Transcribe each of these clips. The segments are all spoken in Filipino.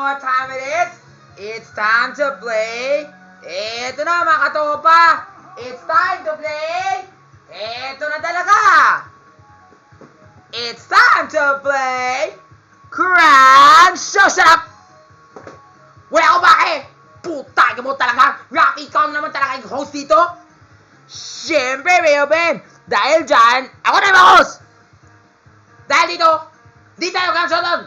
what time it is? It's time to play. Ito na mga katopa. It's time to play. Ito na talaga. It's time to play. Crown Show. Shut up! Wala ko bakit? Putay mo talaga. Rocky, ikaw naman talaga yung host dito. Siyempre, Reuben. Dahil dyan, ako na yung host. Dahil dito, di tayo Crown Showdown.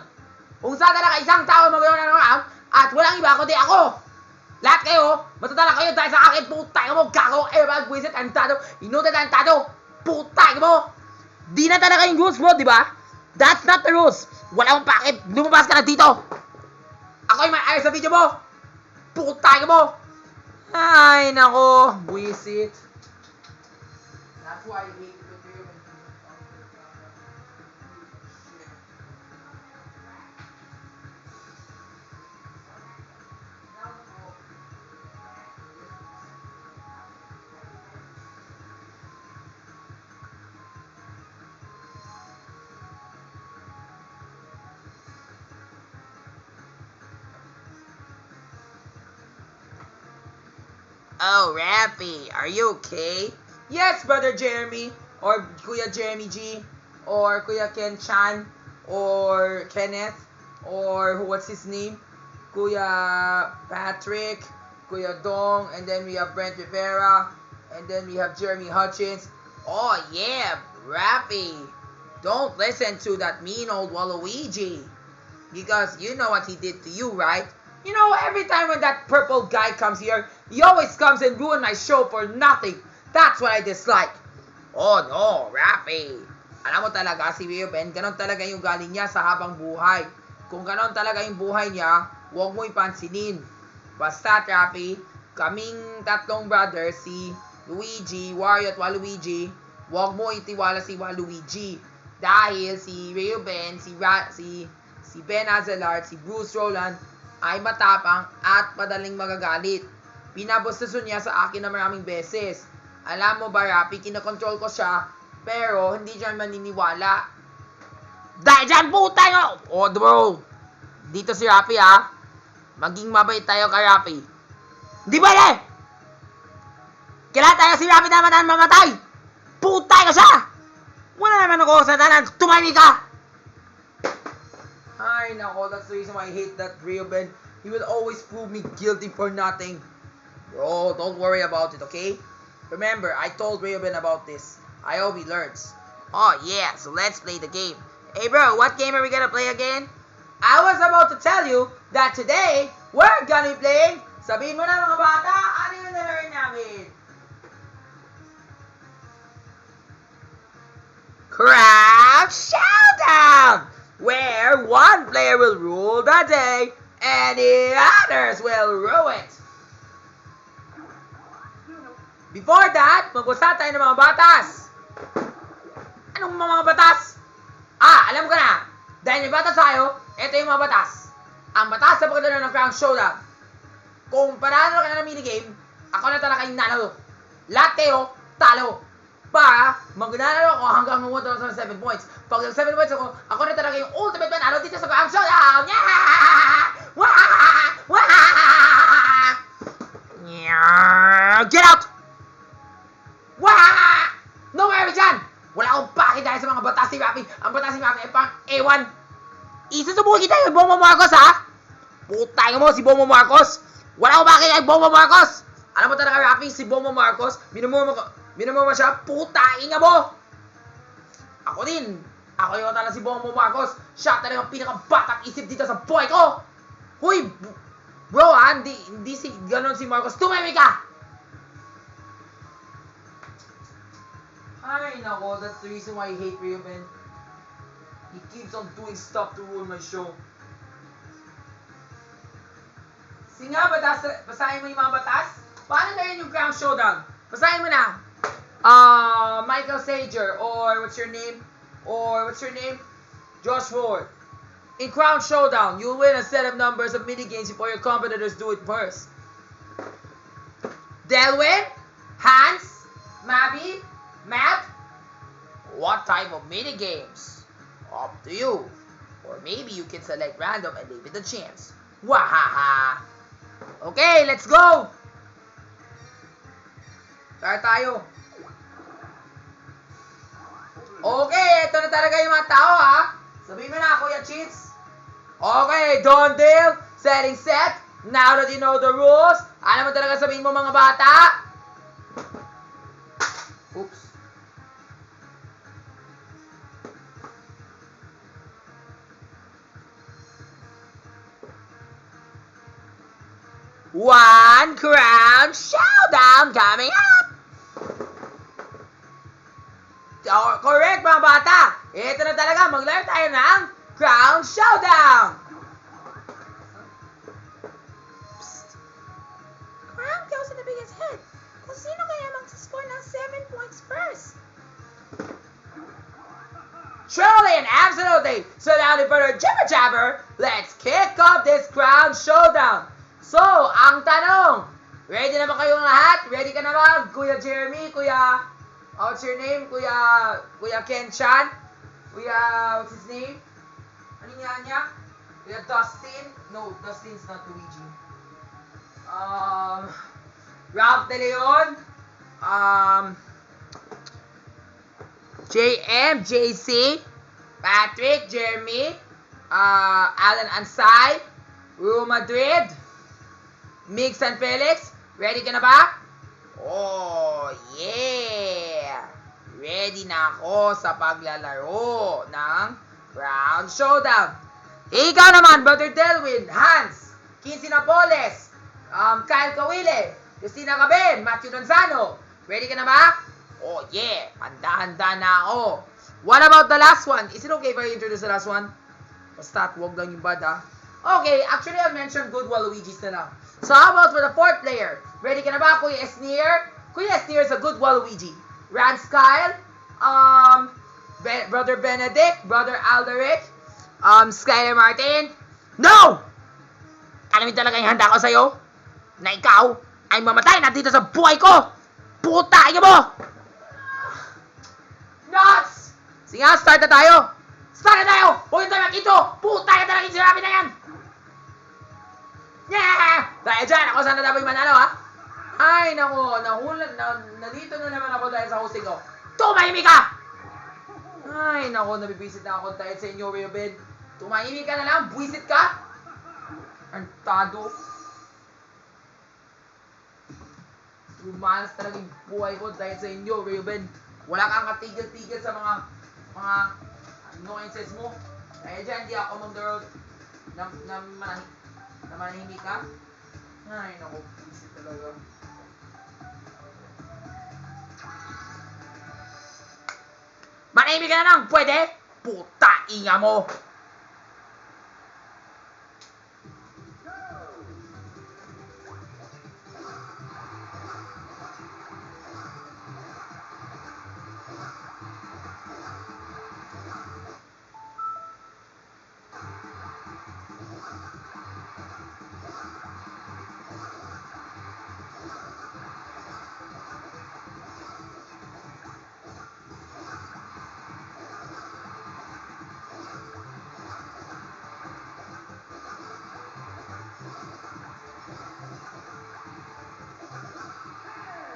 Kung saan talaga isang tao magawa ng round at walang iba kundi ako. Lahat kayo, matatala kayo dahil sa akin. Putay mo, gago, ebag, wisit, antado, inutat, antado. Putay mo. Di na talaga yung rules mo, di ba? That's not the rules. Wala akong pakit. Lumabas ka na dito. Ako yung may ayos sa video mo. Putay mo. Ay, nako. Wisit. That's why I hate it with you. Oh, Rappy, are you okay? Yes, Brother Jeremy, or Kuya Jeremy G, or Kuya Ken Chan, or Kenneth, or what's his name? Kuya Patrick, Kuya Dong, and then we have Brent Rivera, and then we have Jeremy Hutchins. Oh yeah, Rappy, don't listen to that mean old Waluigi, because you know what he did to you, right? You know, every time when that purple guy comes here, he always comes and ruin my show for nothing. That's what I dislike. Oh no, Rappy. Alam mo talaga si Reuben, ganon talaga yung galing niya sa habang buhay. Kung ganon talaga yung buhay niya, huwag mo ipansinin. Basta, Rappy, kaming tatlong brothers, si Luigi, Wario at Waluigi, huwag mo itiwala si Waluigi. Dahil si Reuben, si Ben Azelard, si Bruce Roland, ay matapang at madaling magagalit. Pinabostason niya sa akin na maraming beses. Alam mo ba, Rappy, kinokontrol ko siya, pero hindi siya maniniwala. Dahil dyan, putay ko! Oh, bro, dito si Rappy, ha? Maging mabait tayo kay Rappy. Di ba, eh? Kailangan tayo si Rappy na mamatay! Putay ko siya! Wala naman ako sa tanan, tumahimik ka! Ay, nako, that's the reason why I hate that Reuben. He will always prove me guilty for nothing. Bro, don't worry about it, okay? Remember, I told Reuben about this. I hope he learns. Oh, yeah, so let's play the game. Hey, bro, what game are we gonna play again? I was about to tell you that today, we're gonna be playing, sabihin mo na mga bata, ano yung na-learn namin? Craft Showdown! Where one player will rule the day and the others will rule it. Before that, mag-usap tayo ng mga batas. Anong mga batas? Alam ko na. Dahil may batas tayo, ito yung mga batas. Ang batas sa pagkadala ng Crown Showdown. Kung panalo ka na ng minigame, ako na talaga yung nanalo. Lahat kayo, talo. Para magnanalo ako hanggang 1,007 points. Pag 7 points ako na talaga yung ultimate panalo dito sa Crown Showdown! Get out! No worry dyan! Wala akong paki dahil sa mga batas ni Rappy. Ang batas ni Rappy ay pang A1. Isusubukin kita yung Bongbong Marcos, ha? Putay mo si Bongbong Marcos. Wala akong paki dahil Bongbong Marcos. Alam mo talaga, Rappy, si Bongbong Marcos, minumura siya, putain nga mo! Ako din. Ako yung tala si Bongbong Marcos. Siya talaga ang pinakabatang isip dito sa buhay ko. Huy, bro, hindi si ganon si Marcos. Tumimik ka! Ay, nako, that's the reason why I hate Reuben. He keeps on doing stuff to ruin my show. Sige nga, basahin mo yung mga batas. Paano na yun yung Crown Showdown? Basahin mo na. Michael Sager, or what's your name? Josh Ford. In Crown Showdown, you'll win a set of numbers of minigames before your competitors do it first. Delwyn, Hans, Mabi, Matt, what type of minigames? Up to you. Or maybe you can select random and leave it a chance. Wahaha! Okay, let's go! Start tayo. Okay, ito na talaga yung mga tao, ha? Sabihin mo na, Kuya Cheats. Okay, Don Dale, setting set. Now that you know the rules, ano mo talaga sabihin mo mga bata? Oops. One crown showdown coming up! Correct mga bata! Ito na talaga, maglaro tayo ng crown showdown! Psst. Crown goes in the biggest head. Kung sino kaya magsascore ng 7 points first? Truly and absolutely! So now the further jibber-jabber, let's kick off this crown showdown! So, ang tanong, ready na ba kayong lahat? Ready ka na ba? Kuya Jeremy, Kuya, what's your name? Kuya Ken-chan? Kuya, what's his name? Ano nga niya? Kuya Dustin? No, Dustin's not Luigi. Ralph De Leon? JM, JC, Patrick, Jeremy, Alan Ansay, Real Madrid, Mix and Felix, ready ka na ba? Oh, yeah! Ready na ako sa paglalaro ng Round Showdown. Ikaw naman, Brother Delwin, Hans, Quincy Napoles, Kyle Kawile, Justina Caben, Matthew Donzano, ready ka na ba? Oh, yeah! Handa-handa na ako. What about the last one? Is it okay if I introduce the last one? Basta, huwag lang yung bad, ha? Okay, actually, I mentioned good Waluigi's na lang. So, how about for the fourth player? Ready ka na ba, Kuya Esnier? Kuya Esnier is a good Waluigi. Rance Kyle, Brother Benedict, Brother Alderic, Skyler Martin. No! Alam mo talaga yung handa ko sa'yo? Na ikaw ay mamatay na dito sa buhay ko! Puta, mo! Nuts! Sige nga, start na tayo! Start na tayo! Huwag tayo makito! Puta ka talaga yung sinabi na yan! Yeah! Dahil dyan, ako sana dapat manalo, ha? Ay, nako, nandito na naman ako dahil sa hosting ko. Tumahimik ka! Ay, nako, nabibisit na ako dahil sa inyo, Ruben. Tumahimik ka na lang, buwisit ka! Antado. Lumalas talaga yung buhay ko dahil sa inyo, Ruben. Wala kang katigil-tigil sa mga annoyances mo. Dahil dyan, hindi ako mag-road na manahimik ka. Ay, naku, busy talaga. Manahimik ka na lang, pwede? Puta, inga mo!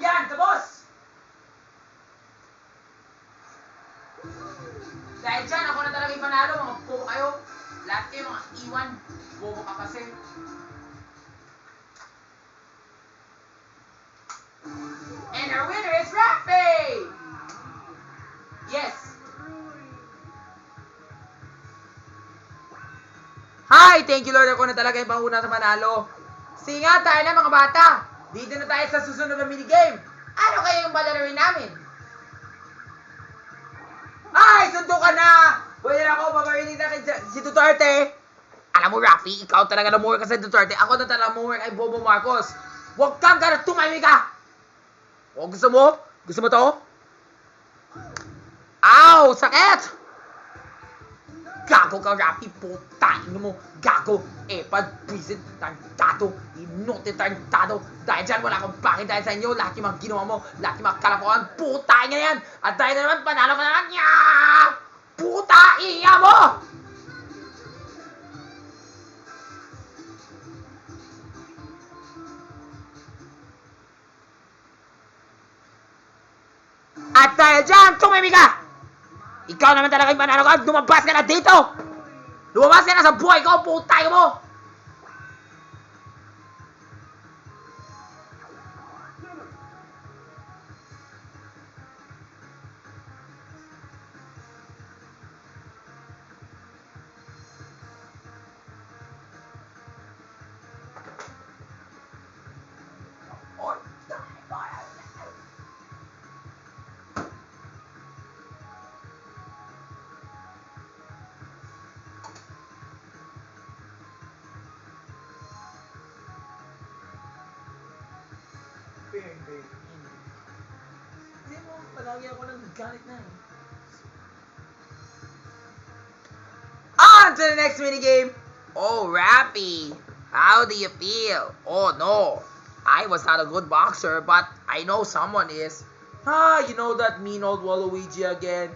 Yan, tapos! Dahil dyan, ako na talaga yung panalo, mga bobo kayo. Lahat kayo, mga iwan. Bobo ka kasi. And our winner is Rafi! Yes! Hi! Thank you, Lord. Ako na talaga yung panguna sa manalo. Sige nga, tayo na mga bata. Dito na tayo sa susunod na minigame. Ano kaya yung balaroin namin? Ay, sundo ka na! Pwede na ako, paparinig na si Duterte. Alam mo, Rafi, ikaw talaga namuha ka sa Duterte. Ako na talaga namuha kay Bobo Marcos. Huwag kang ganat, tumahimik ka! O, gusto mo? Gusto mo to? Ow! Sakit! Gago ka, Rafi, putain mo. Gago, pag-visit tarantado, inote tarantado. Dahil dyan, wala akong bakit dahil sa inyo. Lahat yung mga ginawa mo, lahat yung mga kalakuan, putain na yan. At dahil na naman, panalo ka na lang. Putain mo! At dahil dyan, tumimik ka! Ikaw naman talaga yung manalo ka. Lumabas ka na dito! Lumabas ka na sa buhay ko, putay mo! Hindi mo, palagi ako nagagalit na eh. On to the next minigame. Oh, Rappy, how do you feel? Oh no, I was not a good boxer, but I know someone is. You know that mean old Waluigi again?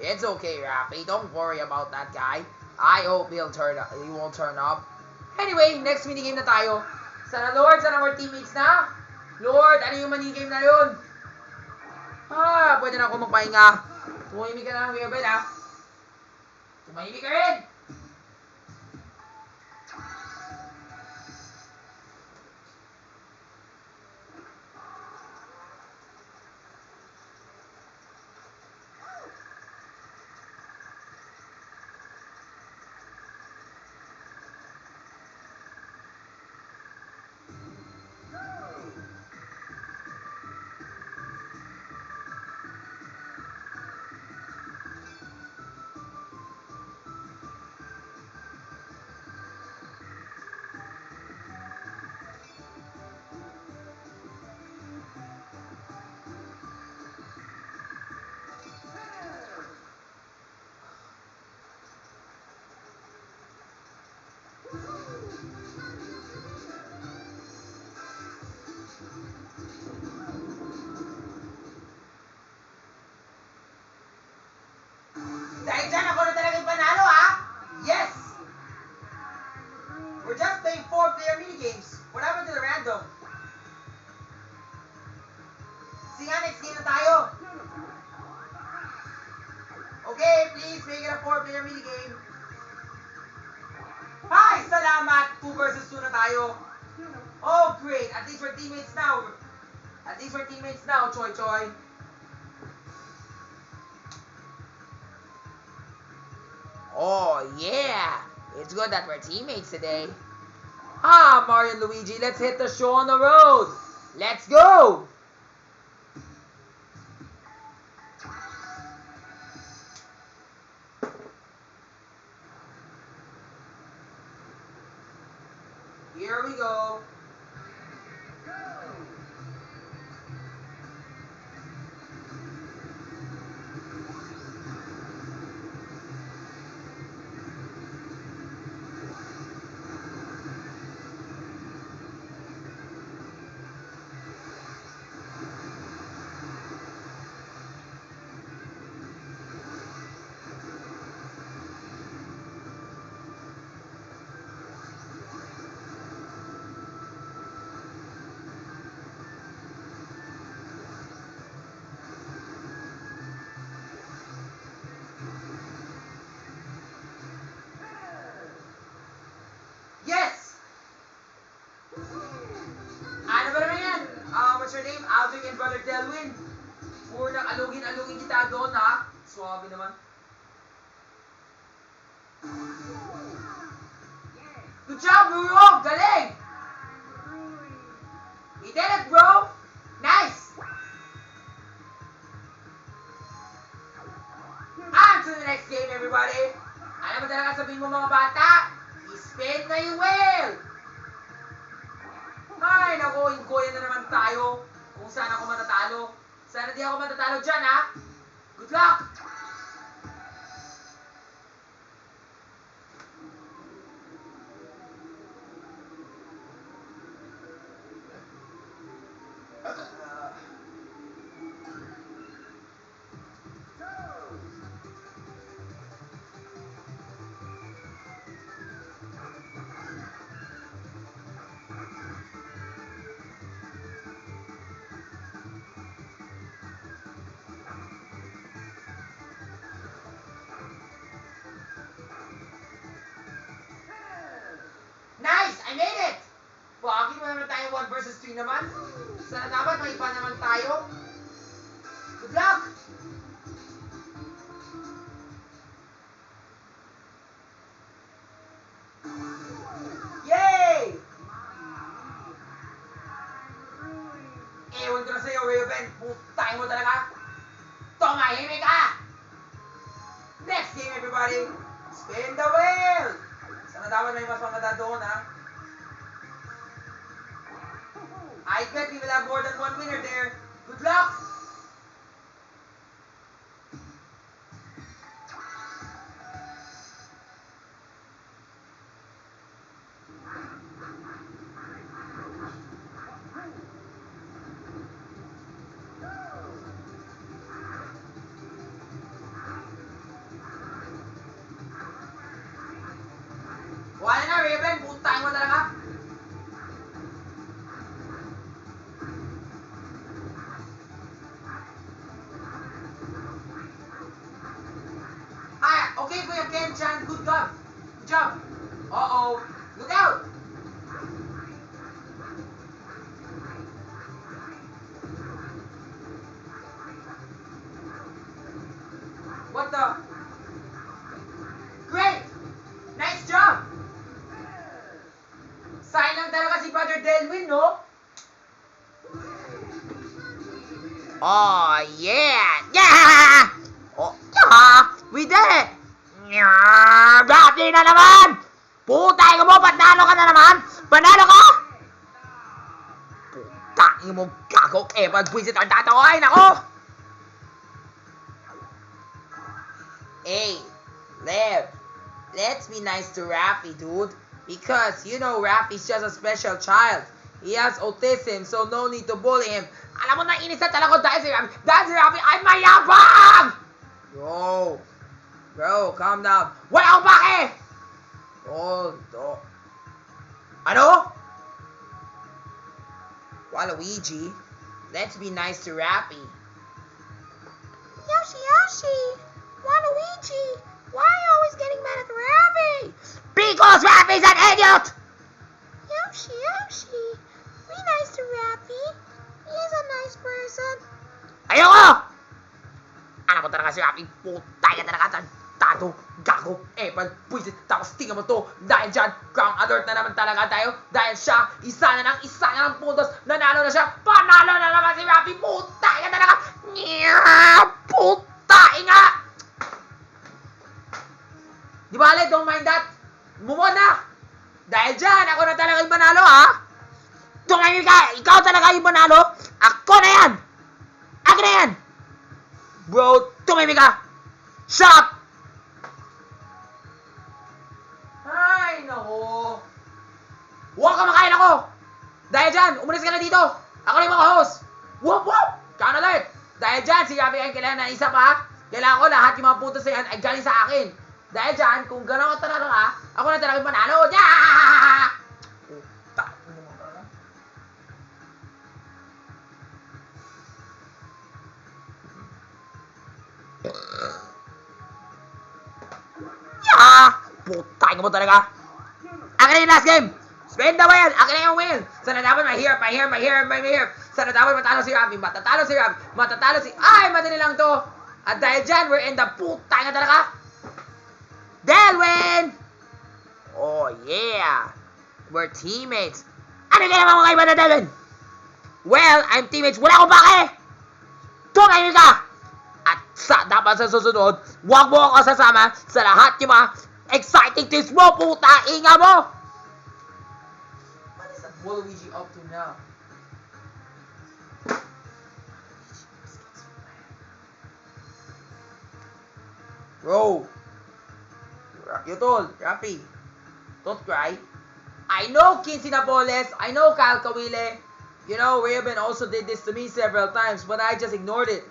It's okay, Rappy. Don't worry about that guy. I hope he won't turn up. Anyway, next minigame na tayo. Sana Lord, sana more teammates na. Lord, ano yung minigame na yun? Pwede na ako magpahinga. Tumahimik ka na, Kuya Ben, ha? Tumahimik ka rin! Dahil dyan, ako na talaga yung panalo, ha? Yes! We're just playing 4-player minigames. What happened to the random? Sige nga, next game na tayo. Okay, please make it a 4-player minigame. Hi! Salamat! 2 versus 2 na tayo. Oh, great! At least we're teammates now. Choy Choy. Oh, yeah! It's good that we're teammates today. Mario and Luigi, let's hit the show on the road! Let's go! Here we go. Yes! Ano ba naman yan? What's your name? Alvin and Brother Delwin. Puro nang alugin kita doon, ha? Suwabe naman. Good job, Ruro! Galing! You did it, bro! Nice! On to the next game, everybody! Alam mo talaga sabihin mo mga bata? I-spin na yung whale! Ay, naku, ingoyan na naman tayo. Kung saan ako matatalo. Sana di ako matatalo dyan, ha? Good luck! tayo 1 versus 3 naman. Sana dapat may iba naman tayo. Good luck! Yay! Ewan ko na sa'yo, Raven. Putang mo talaga. Tumahimik ka! Next game, everybody. Spin the wheel! Sana dapat may mas maganda doon, ha? I bet we will have more than one winner there. Good luck! Wala na, Raven. Putang mo talaga. Okay, Kuya Ken-chan. Good job. Good job. Uh-oh. Look out. What the? Great. Nice job. Sayang lang talaga si Brother Delwin, no? Oh, yeah! Yeah! Oh, yeah! We did it! Dati na naman! Putay mo, panalo ka na naman! Panalo ka! Putay mo, gago! Pag-visit ang tatawa, ay nako! Hey, Lev, let's be nice to Rafi, dude. Because, you know, Rafi's just a special child. He has autism, so no need to bully him. Alam mo, nainis na talaga ko dahil si Rafi. Dahil si Rafi ay mayabang! Yo, bro, calm down. Wala akong pake! Oh. Ano? Waluigi, let's be nice to Rafi. Yoshi, Waluigi, why are you always getting mad at Rafi? Because Rafi's an idiot! Yoshi, be nice to Rafi. He's a nice person. Ayoko! Alam mo talaga si Rafi, putay ka talaga. Tato, gago, pagpuisit, tapos tingnan mo to. Dahil dyan, ground alert na naman talaga tayo. Dahil siya, isa na ng puntos. Nanalo na siya, panalo na naman si Rafi. Putay ka talaga. Putay nga! Di bale, don't mind that. Move on na. Dahil dyan, ako na talaga yung manalo, ha? Tumingin ka, ikaw talaga yung manalo. Ako na yan. Akin na yan. Bro, tumingin ka. Shut up. Ay, nako. Huwag ka makain ako. Dahil dyan, umalis ka na dito. Ako na yung mga host. Whoop, whoop. Count alert. Dahil dyan, si Rafi ay kailangan na isa pa. Kailangan ko lahat yung mga puntos sa yan ay galing sa akin. Dahil dyan, kung gano'n ka talaga ka, ako na talaga yung manalo. Yeah! Puta. Yeah! Putay mo talaga. Akin na yung last game. Spin the wheel. Akin na yung wheel. Sana dapat mahirap. Sana dapat matalo si Rafi. Matatalo si... Ay, madali lang to. At dahil dyan, we're in the putay nga talaga. Delwin! Oh, yeah. We're teammates. Ano kaya mo kay Brother Delwin? Well, I'm teammates. Wala akong pake! Tumahimik ka! At dapat sa susunod, huwag mo ako sasama sa lahat yung mga exciting things mo, puta! Inga mo! What is Waluigi up to now? Bro! You told, Rafi, don't cry. I know Quincy Napoles, I know Kyle Kawile. You know, Raven also did this to me several times, but I just ignored it.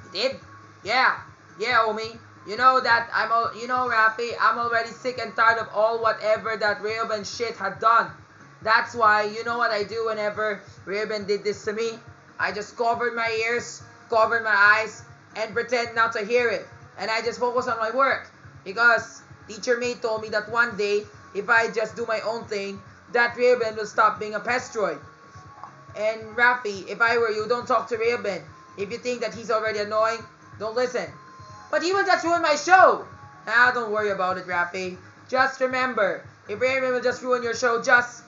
You did? Yeah, homie. You know that Rafi, I'm already sick and tired of all whatever that Raven shit had done. That's why, you know what I do whenever Raven did this to me? I just covered my ears, covered my eyes, and pretend not to hear it. And I just focus on my work. Because Teacher May told me that one day, if I just do my own thing, that Raven will stop being a pestroid. And Rafi, if I were you, don't talk to Raven. If you think that he's already annoying, don't listen. But he will just ruin my show. Don't worry about it, Rafi. Just remember, if Raven will just ruin your show, just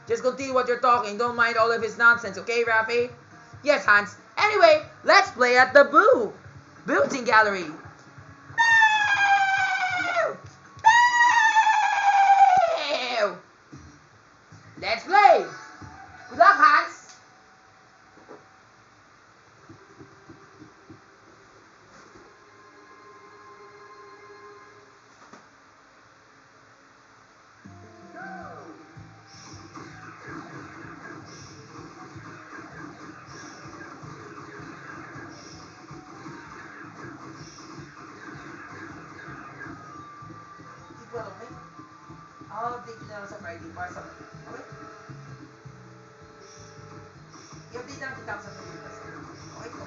continue what you're talking. Don't mind all of his nonsense, okay, Rafi? Yes, Hans. Anyway, let's play at the Booting Gallery. Let's play. Good luck, Hans. Well, okay. I'll update you na lang sa Friday para sa... Okay? I-update na lang kita sa Friday. Okay po.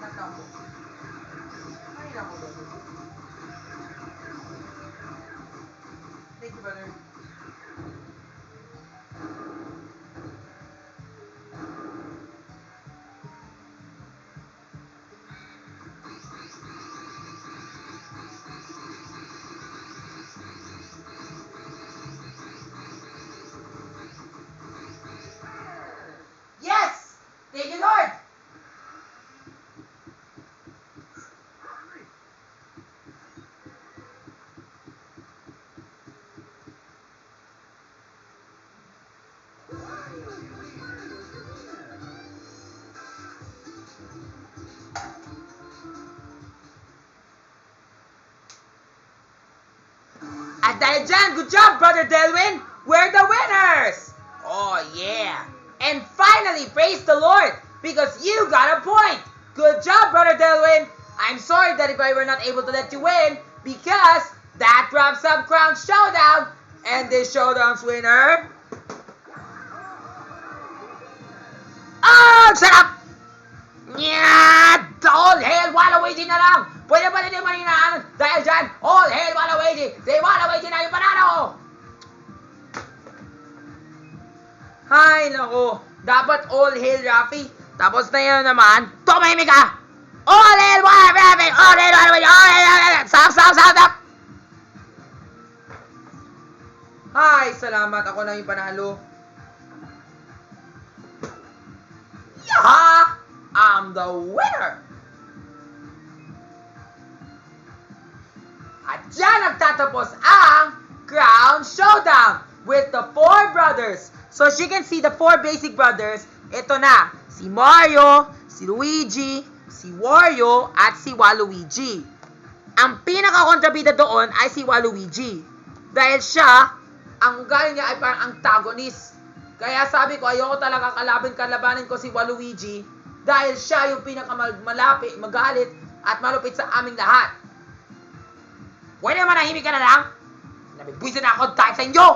Knock-down po. Ay, lang po doon. Thank you, brother. Thank you, Lord! At dahil dyan, good job, Brother Delwin! We're the winners! Oh, yeah! And finally, praise the Lord, because you got a point. Good job, Brother Delwin. I'm sorry that if I were not able to let you win, because that wraps up Crown Showdown. And this showdown's winner... Oh, sarap! Yeah! All hail Waluigi na lang! Pwede ba na din maninaan? Dahil dyan, all hail Waluigi! Si Waluigi na yung panalo! Hay, nako. Dapat all hail Rafi. Tapos na yun naman, tumahimik ka! All hail Rafi! All hail Waluigi! All hail! Stop! Hay, salamat. Ako na yung panalo. Yaha! I'm the winner! At dyan nagtatapos ang Crown Showdown with the 4 brothers. So as you can see, the 4 basic brothers, ito na, si Mario, si Luigi, si Wario, at si Waluigi. Ang pinaka-kontrabida doon ay si Waluigi. Dahil siya, ang ugali niya ay parang antagonist. Kaya sabi ko, ayoko talaga kalabanin ko si Waluigi dahil siya yung pinaka-malapit, magalit, at malupit sa aming lahat. Pwede manahimik ka na lang? Nabibwisan na ako type sa inyo!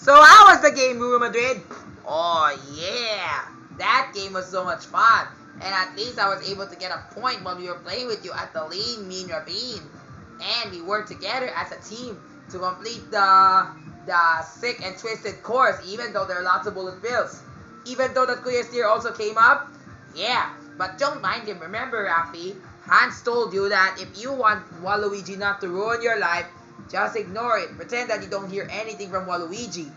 So how was the game, Real Madrid? Oh yeah, that game was so much fun. And at least I was able to get a point while we were playing with you at the Lean Mean Ravine. And we worked together as a team to complete the sick and twisted course, even though there are lots of bullet bills. Even though that Kuya Steer also came up, yeah. But don't mind him. Remember, Rafi, Hans told you that if you want Waluigi not to ruin your life, just ignore it. Pretend that you don't hear anything from Waluigi.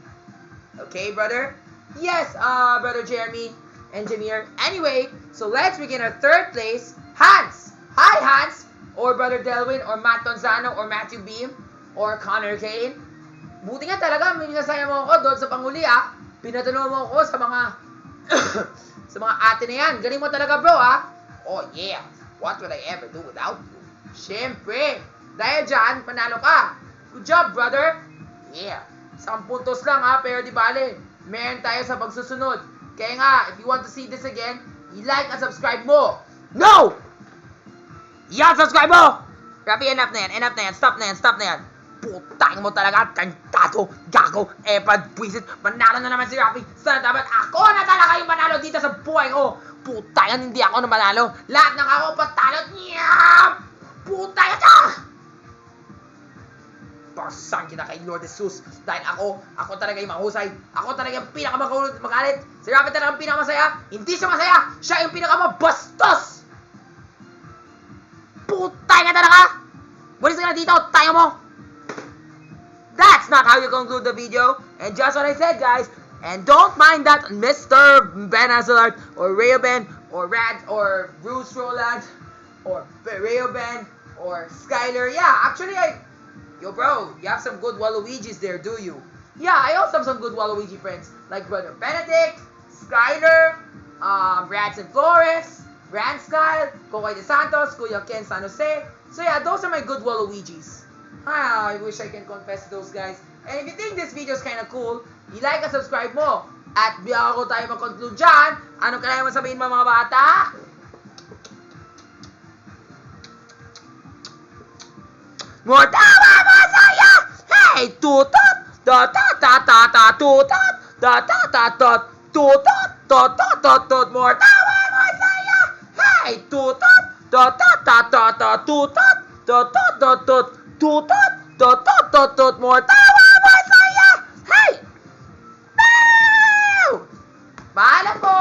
Okay, brother? Yes, Brother Jeremy and Jameer. Anyway, so let's begin our third place. Hans! Hi, Hans! Or Brother Delwin, or Matt Tonzano, or Matthew Beam, or Connor Kane. Buti nga talaga, minasaya mo ako doon sa panghuli, ah. Pinatalo mo ako sa mga sa mga ate na yan. Galing mo talaga, bro, ah. Oh, yeah. What would I ever do without you? Siyempre. Dahil dyan, panalo ka. Good job, brother. Yeah. 10 puntos lang, ha. Pero di bale. Meron tayo sa pagsusunod. Kaya nga, if you want to see this again, i-like at subscribe mo. No! Yan, subscribe mo! Rapi, enough na yan, stop na yan. Putang mo talaga, kantado, gago, pwisit, manalo na naman si Rapi. Sana dapat ako na talaga yung manalo dito sa buhay ko. Putang, hindi ako na manalo. Lahat ng ako patalo. Putang ito! Pasan kita kay Lord Jesus. Dahil ako talaga yung mahusay. Ako talaga yung pinakamagalit. Si Rapi talaga yung pinakamasaya. Hindi siya masaya. Siya yung pinakamabastos. Putay ka talaga! Bulis ka na dito, tayo mo! That's not how you conclude the video. And just what I said, guys. And don't mind that Mr. Ben Azalart or Rayoben or Rad or Bruce Roland or Rayoben or Skyler. Yeah, actually, yo bro, you have some good Waluigis there, do you? Yeah, I also have some good Waluigi friends. Like Brother Benedict, Skyler, Bradson Flores, Brand Skyle, Kokoy De Santos, Kuya Ken San Jose. So yeah, those are my good Waluigis. I wish I can confess to those guys. And if you think this video is kind of cool, i-like at subscribe mo. At biya ako tayo mag-conclude dyan. Anong kailangan mo sabihin mo mga bata? More tama masaya! Hey, tutot! Da-ta-ta-ta-ta-tutot! Da-ta-ta-ta-tutot! More tama masaya! Hey, tutot! Da-ta-ta-ta-ta-tutot! Da-ta-ta-ta-tutot! More tama masaya! Hey! No! Paalam po!